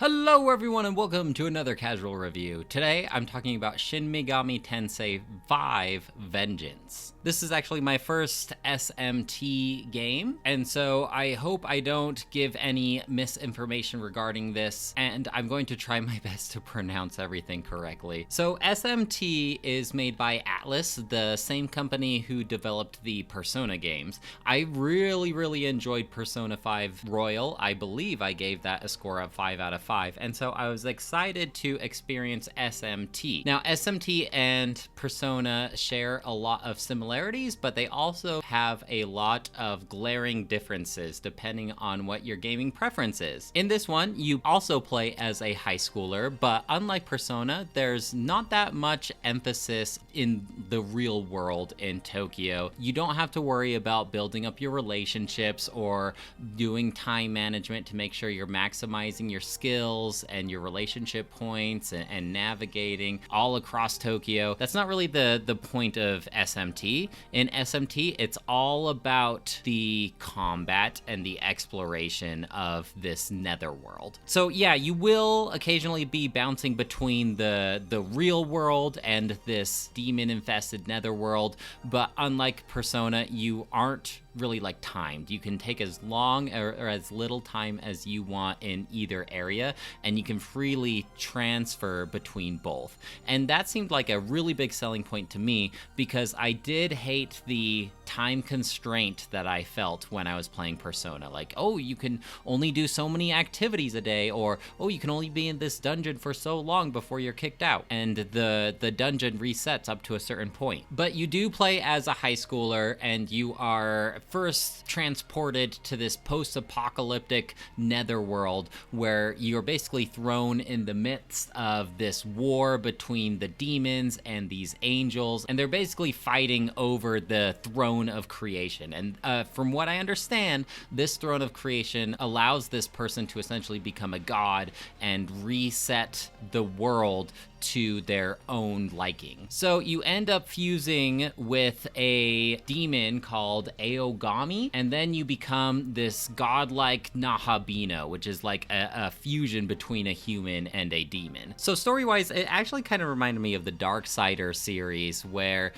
Hello everyone and welcome to another casual review. Today I'm talking about Shin Megami Tensei V Vengeance. This is actually my first SMT game, and so I hope I don't give any misinformation regarding this, and I'm going to try my best to pronounce everything correctly. So SMT is made by Atlas, the same company who developed the Persona games. I really enjoyed Persona 5 Royal. I believe I gave that a score of 5 out of 5, and so I was excited to experience SMT. Now, SMT and Persona share a lot of similarities, but they also have a lot of glaring differences depending on what your gaming preference is. In this one, you also play as a high schooler, but unlike Persona, there's not that much emphasis in the real world in Tokyo. You don't have to worry about building up your relationships or doing time management to make sure you're maximizing your skills and your relationship points and navigating all across Tokyo. That's not really the point of SMT. In SMT, it's all about the combat and the exploration of this netherworld. So yeah, you will occasionally be bouncing between the real world and this demon-infested netherworld, but unlike Persona, you aren't really like timed. You can take as long or as little time as you want in either area, and you can freely transfer between both. And that seemed like a really big selling point to me, because I did hate the time constraint that I felt when I was playing Persona. Like, oh, you can only do so many activities a day, or oh, you can only be in this dungeon for so long before you're kicked out, and the dungeon resets up to a certain point. But you do play as a high schooler, and you are first transported to this post-apocalyptic netherworld where you're basically thrown in the midst of this war between the demons and these angels, and they're basically fighting over the throne of creation. And from what I understand, this throne of creation allows this person to essentially become a god and reset the world to their own liking. So you end up fusing with a demon called Aogami, and then you become this godlike Nahabino, which is like a fusion between a human and a demon. So story-wise, it actually kind of reminded me of the Darksider series, where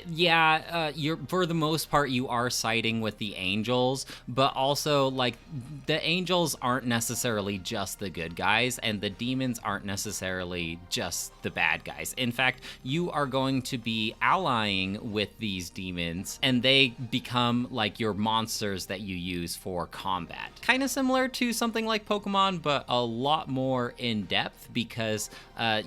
you're for the most part you are siding with the angels, but also like the angels aren't necessarily just the good guys, and the demons aren't necessarily just the bad guys. In fact, you are going to be allying with these demons, and they become like your monsters that you use for combat. Kind of similar to something like Pokemon, but a lot more in depth, because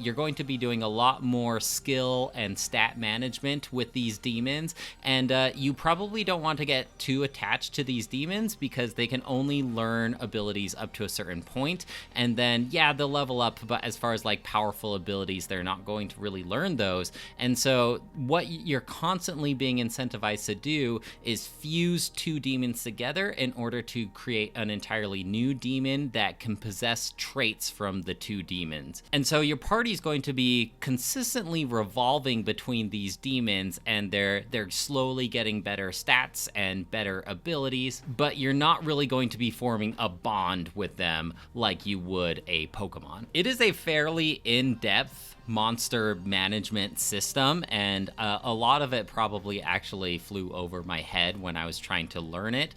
you're going to be doing a lot more skill and stat management with these demons, and you probably don't want to get too attached to these demons, because they can only learn abilities up to a certain point, and then yeah, they'll level up, but as far as like powerful abilities, they're not going to really learn those. And so what you're constantly being incentivized to do is fuse two demons together in order to create an entirely new demon that can possess traits from the two demons. And so your party's going to be consistently revolving between these demons, and they're slowly getting better stats and better abilities, but you're not really going to be forming a bond with them like you would a Pokemon. It is a fairly in-depth monster management system, and a lot of it probably actually flew over my head when I was trying to learn it.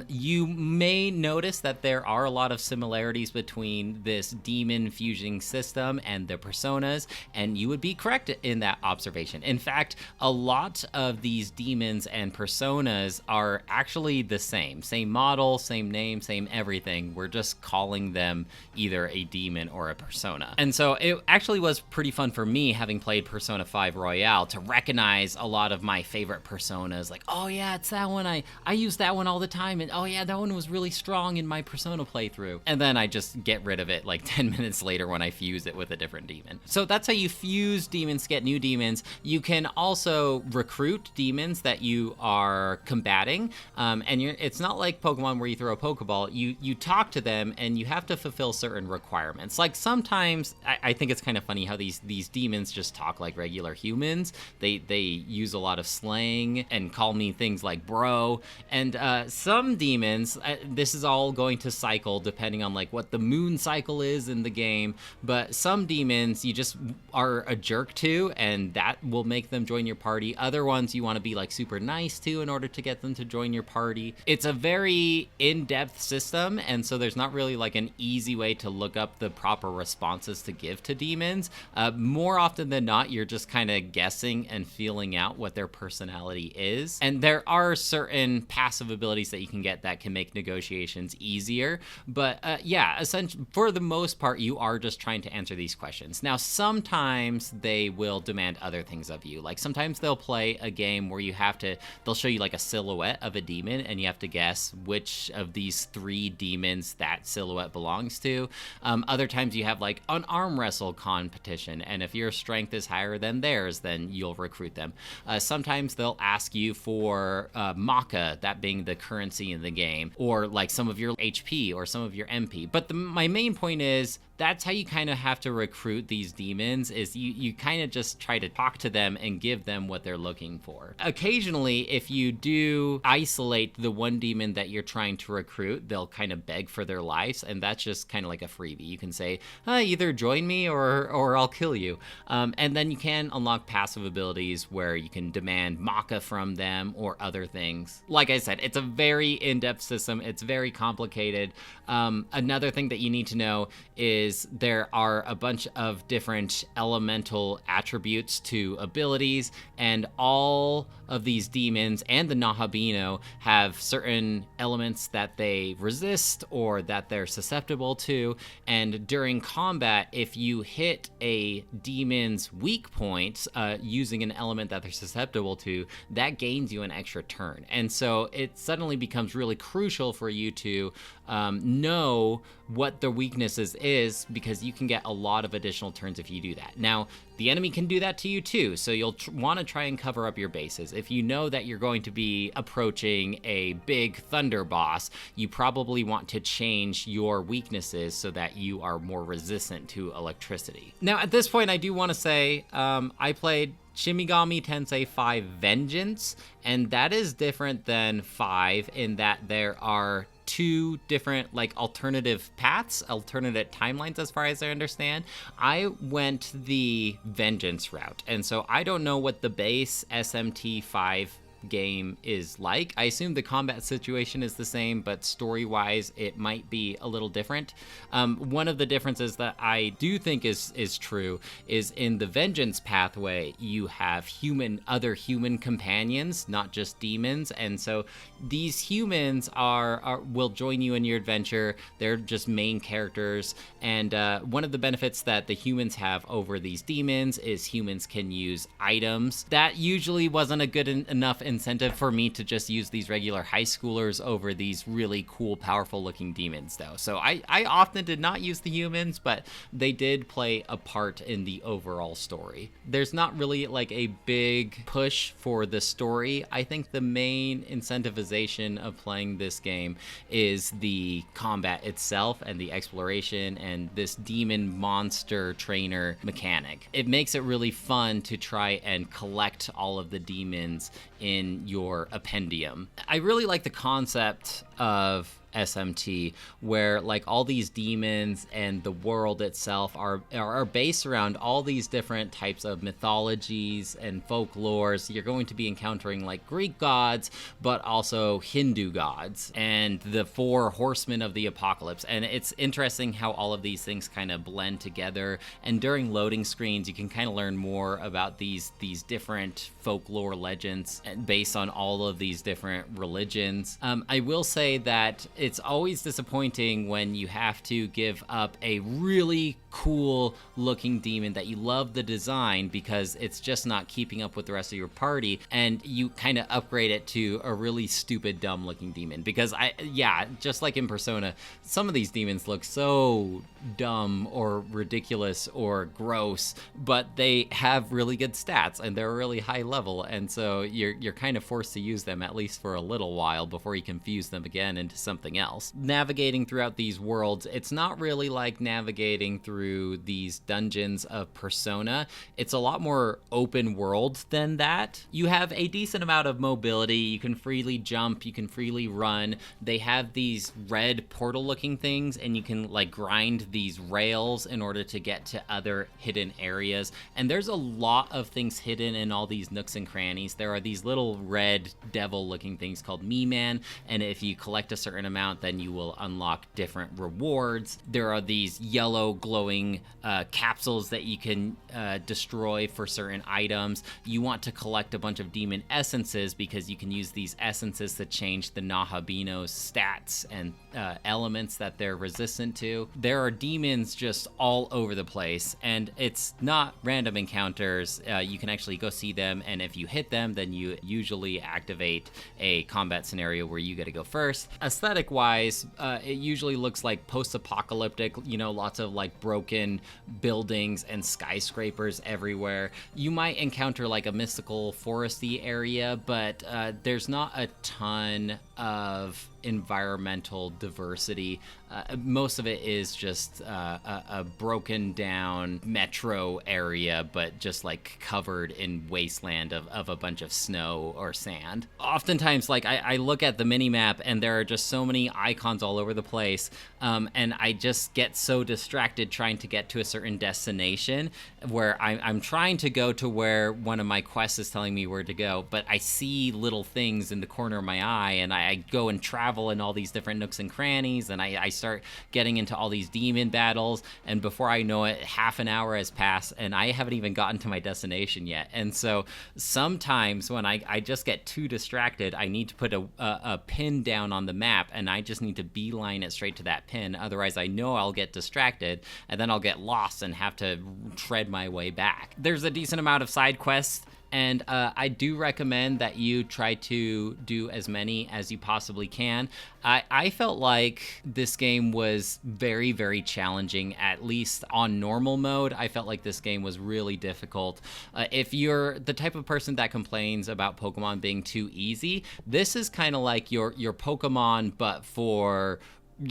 You may notice that there are a lot of similarities between this demon fusing system and the Personas, and you would be correct in that observation. In fact, a lot of these demons and Personas are actually the same model, same name, same everything. We're just calling them either a demon or a Persona. And so it actually was pretty fun for me, having played Persona 5 Royale, to recognize a lot of my favorite Personas. Like, oh yeah, it's that one. I use that one all the time, and oh yeah, that one was really strong in my Persona playthrough. And then I just get rid of it like 10 minutes later when I fuse it with a different demon. So that's how you fuse demons to get new demons. You can also recruit demons that you are combating, and it's not like Pokemon where you throw a Pokeball. You talk to them, and you have to fulfill certain requirements. Like sometimes, I think it's kind of funny how these these demons just talk like regular humans. They use a lot of slang and call me things like bro. And some demons, this is all going to cycle depending on like what the moon cycle is in the game, but some demons you just are a jerk to, and that will make them join your party. Other ones you want to be like super nice to in order to get them to join your party. It's a very in-depth system, and so there's not really like an easy way to look up the proper responses to give to demons. More often than not, you're just kind of guessing and feeling out what their personality is. And there are certain passive abilities that you can get that can make negotiations easier. But yeah, essentially, for the most part, you are just trying to answer these questions. Now, sometimes they will demand other things of you. Like sometimes they'll play a game where they'll show you like a silhouette of a demon, and you have to guess which of these 3 demons that silhouette belongs to. Other times you have like an arm wrestle competition, and if your strength is higher than theirs, then you'll recruit them. Sometimes they'll ask you for Maka, that being the currency in the game, or like some of your HP or some of your MP. But my main point is, that's how you kind of have to recruit these demons, is you kind of just try to talk to them and give them what they're looking for. Occasionally, if you do isolate the one demon that you're trying to recruit, they'll kind of beg for their lives, and that's just kind of like a freebie. You can say, either join me or I'll kill you. And then you can unlock passive abilities where you can demand Maka from them or other things. Like I said, it's a very in-depth system. It's very complicated. Another thing that you need to know is there are a bunch of different elemental attributes to abilities, and all of these demons and the Nahabino have certain elements that they resist or that they're susceptible to. And during combat, if you hit a demon's weak point using an element that they're susceptible to, that gains you an extra turn. And so it suddenly becomes really crucial for you to know what the weaknesses is, because you can get a lot of additional turns if you do that. Now, the enemy can do that to you too, so you'll want to try and cover up your bases. If you know that you're going to be approaching a big thunder boss, you probably want to change your weaknesses so that you are more resistant to electricity. Now, at this point, I do want to say I played Shin Megami Tensei V Vengeance, and that is different than 5 in that there are 2 different like alternative paths, alternate timelines as far as I understand. I went the Vengeance route, and so I don't know what the base SMT 5 game is like. I assume the combat situation is the same, but story-wise, it might be a little different. One of the differences that I do think is true is in the Vengeance pathway, you have other human companions, not just demons, and so these humans will join you in your adventure. They're just main characters, and one of the benefits that the humans have over these demons is humans can use items. That usually wasn't a good enough incentive for me to just use these regular high schoolers over these really cool, powerful looking demons, though. So I often did not use the humans, but they did play a part in the overall story. There's not really like a big push for the story. I think the main incentivization of playing this game is the combat itself and the exploration and this demon monster trainer mechanic. It makes it really fun to try and collect all of the demons in your appendium. I really like the concept of SMT, where like all these demons and the world itself are based around all these different types of mythologies and folklores. You're going to be encountering like Greek gods, but also Hindu gods and the 4 horsemen of the apocalypse. And it's interesting how all of these things kind of blend together. And during loading screens, you can kind of learn more about these different folklore legends based on all of these different religions. I will say that it's always disappointing when you have to give up a really cool looking demon that you love the design because it's just not keeping up with the rest of your party, and you kind of upgrade it to a really stupid, dumb looking demon. Because just like in Persona, some of these demons look so dumb or ridiculous or gross, but they have really good stats and they're really high level, and so you're kind of forced to use them at least for a little while before you confuse them again into something something else. Navigating throughout these worlds, it's not really like navigating through these dungeons of Persona. It's a lot more open world than that. You have a decent amount of mobility. You can freely jump, you can freely run. They have these red portal looking things, and you can like grind these rails in order to get to other hidden areas. And there's a lot of things hidden in all these nooks and crannies. There are these little red devil looking things called Me-Man, and if you collect a certain amount, then you will unlock different rewards. There are these yellow glowing capsules that you can destroy for certain items. You want to collect a bunch of demon essences because you can use these essences to change the Nahabino's stats and elements that they're resistant to. There are demons just all over the place, and it's not random encounters. You can actually go see them, and if you hit them, then you usually activate a combat scenario where you get to go first. Aesthetic wise, it usually looks like post-apocalyptic, you know, lots of like broken buildings and skyscrapers everywhere. You might encounter like a mystical foresty area, but there's not a ton of environmental diversity. Most of it is just a broken down metro area, but just like covered in wasteland of a bunch of snow or sand. Oftentimes, like I look at the mini map and there are just so many icons all over the place, and I just get so distracted trying to get to a certain destination where I'm trying to go to where one of my quests is telling me where to go, but I see little things in the corner of my eye, and I go and travel in all these different nooks and crannies, and I start getting into all these demon battles, and before I know it, half an hour has passed and I haven't even gotten to my destination yet. And so sometimes when I just get too distracted, I need to put a pin down on the map, and I just need to beeline it straight to that pin. Otherwise I know I'll get distracted, and then I'll get lost and have to tread my way back. There's a decent amount of side quests, and I do recommend that you try to do as many as you possibly can. I felt like this game was very, very challenging, at least on normal mode. I felt like this game was really difficult. If you're the type of person that complains about Pokemon being too easy, this is kind of like your Pokemon, but for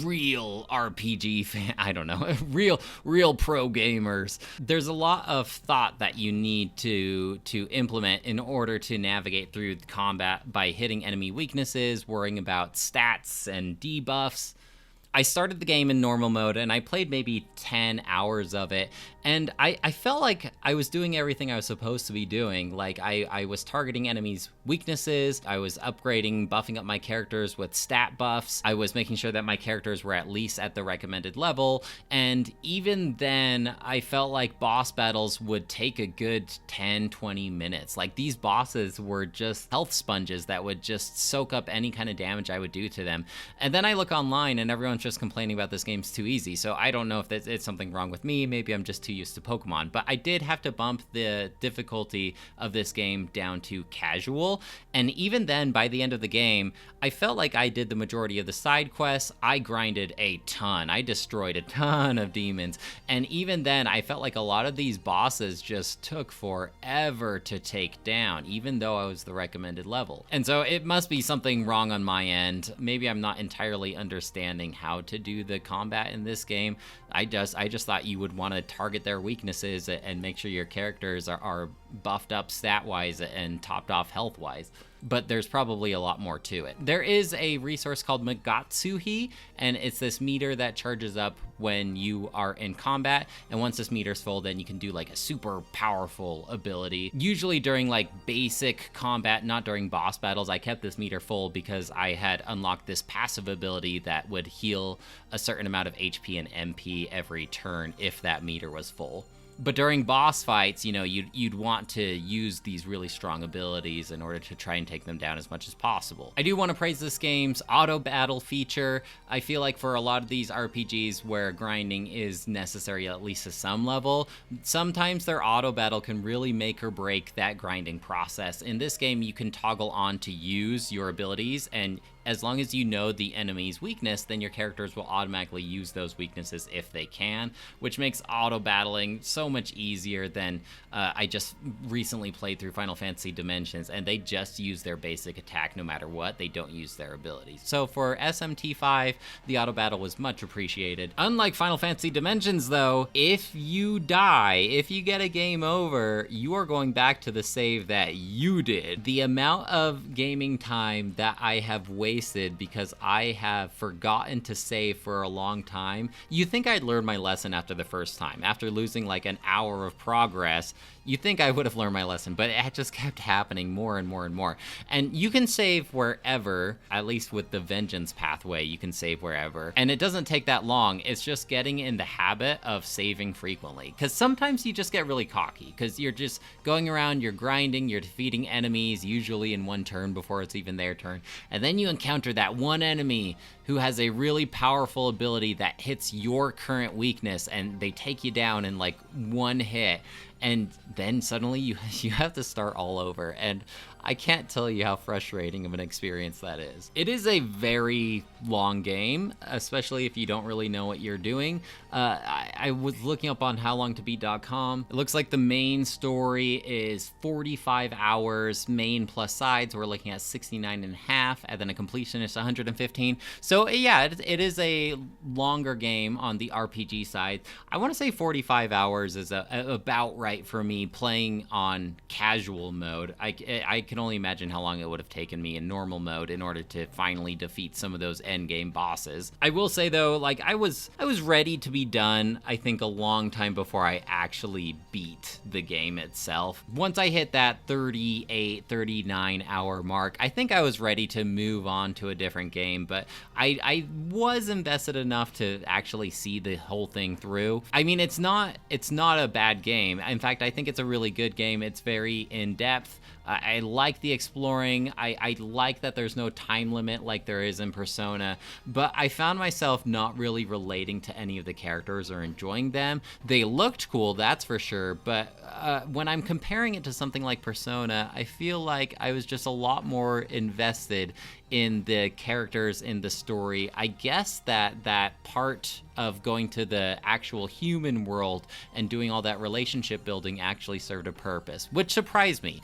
real RPG fan, I don't know, real pro gamers. There's a lot of thought that you need to implement in order to navigate through combat by hitting enemy weaknesses, worrying about stats and debuffs. I started the game in normal mode, and I played maybe 10 hours of it, and I felt like I was doing everything I was supposed to be doing. Like, I was targeting enemies' weaknesses, I was upgrading, buffing up my characters with stat buffs, I was making sure that my characters were at least at the recommended level, and even then, I felt like boss battles would take a good 10-20 minutes. Like, these bosses were just health sponges that would just soak up any kind of damage I would do to them. And then I look online, and everyone's just complaining about this game's too easy. So I don't know if it's something wrong with me. Maybe I'm just too used to Pokemon, but I did have to bump the difficulty of this game down to casual. And even then, by the end of the game, I felt like I did the majority of the side quests. I grinded a ton. I destroyed a ton of demons. And even then, I felt like a lot of these bosses just took forever to take down, even though I was the recommended level. And so it must be something wrong on my end. Maybe I'm not entirely understanding how to do the combat in this game. I just thought you would want to target their weaknesses and make sure your characters are buffed up stat-wise and topped off health-wise. But there's probably a lot more to it. There is a resource called Magatsuhi, and it's this meter that charges up when you are in combat, and once this meter's full, then you can do like a super powerful ability. Usually during like basic combat, not during boss battles, I kept this meter full because I had unlocked this passive ability that would heal a certain amount of HP and MP every turn if that meter was full. But during boss fights, you know, you'd want to use these really strong abilities in order to try and take them down as much as possible. I do want to praise this game's auto battle feature. I feel like for a lot of these RPGs where grinding is necessary at least to some level, sometimes their auto battle can really make or break that grinding process. In this game, you can toggle on to use your abilities, and as long as you know the enemy's weakness, then your characters will automatically use those weaknesses if they can, which makes auto battling so much easier than I just recently played through Final Fantasy Dimensions, and they just use their basic attack no matter what. They don't use their abilities. So for SMT5, the auto battle was much appreciated. Unlike Final Fantasy Dimensions though, if you die, if you get a game over, you are going back to the save that you did. The amount of gaming time that I have wasted because I have forgotten to save for a long time, you think I'd learn my lesson after the first time. After losing like an hour of progress, you think I would have learned my lesson, but it just kept happening more and more and more. And you can save wherever, at least with the Vengeance pathway, you can save wherever. And it doesn't take that long. It's just getting in the habit of saving frequently. Because sometimes you just get really cocky, because you're just going around, you're grinding, you're defeating enemies, usually in one turn before it's even their turn. And then you encounter that one enemy who has a really powerful ability that hits your current weakness, and they take you down in like one hit. And then suddenly you have to start all over. And I can't tell you how frustrating of an experience that is. It is a very long game, especially if you don't really know what you're doing. I was looking up on howlongtobeat.com. It looks like the main story is 45 hours, main plus sides. We're looking at 69 and a half, and then a completionist 115. So yeah, it is a longer game on the RPG side. I want to say 45 hours is about right for me playing on casual mode. I can only imagine how long it would have taken me in normal mode in order to finally defeat some of those end game bosses. I will say though, like I was ready to be done, I think a long time before I actually beat the game itself. Once I hit that 38, 39 hour mark, I think I was ready to move on to a different game, but I was invested enough to actually see the whole thing through. I mean, it's not a bad game. In fact, I think it's a really good game. It's very in-depth. I like the exploring. I like that there's no time limit like there is in Persona, but I found myself not really relating to any of the characters or enjoying them. They looked cool, that's for sure, but when I'm comparing it to something like Persona, I feel like I was just a lot more invested in the characters in the story. I guess that part of going to the actual human world and doing all that relationship building actually served a purpose, which surprised me.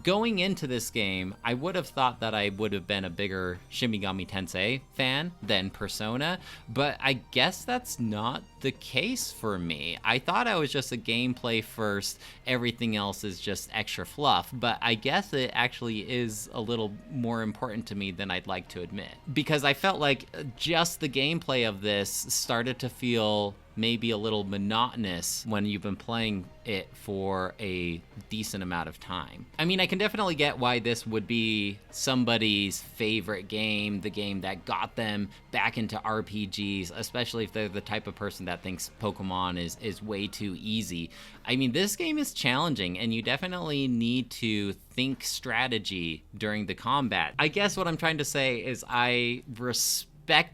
Going into this game, I would have thought that I would have been a bigger Shin Megami Tensei fan than Persona, but I guess that's not the case for me. I thought I was just a gameplay first, everything else is just extra fluff, but I guess it actually is a little more important to me than I'd like to admit, because I felt like just the gameplay of this started to feel maybe a little monotonous when you've been playing it for a decent amount of time. I mean, I can definitely get why this would be somebody's favorite game, the game that got them back into RPGs, especially if they're the type of person that thinks Pokemon is way too easy. I mean, this game is challenging, and you definitely need to think strategy during the combat. I guess what I'm trying to say is I respect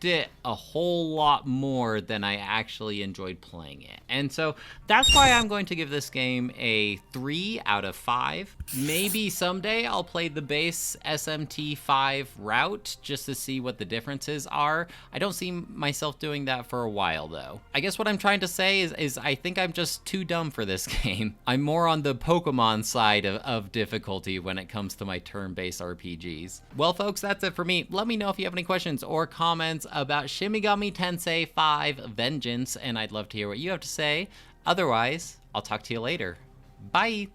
it a whole lot more than I actually enjoyed playing it. And so that's why I'm going to give this game a 3 out of 5. Maybe someday I'll play the base SMT5 route just to see what the differences are. I don't see myself doing that for a while though. I guess what I'm trying to say is I think I'm just too dumb for this game. I'm more on the Pokemon side of difficulty when it comes to my turn-based RPGs. Well folks, that's it for me. Let me know if you have any questions or comments about Shin Megami Tensei V Vengeance, and I'd love to hear what you have to say. Otherwise, I'll talk to you later. Bye!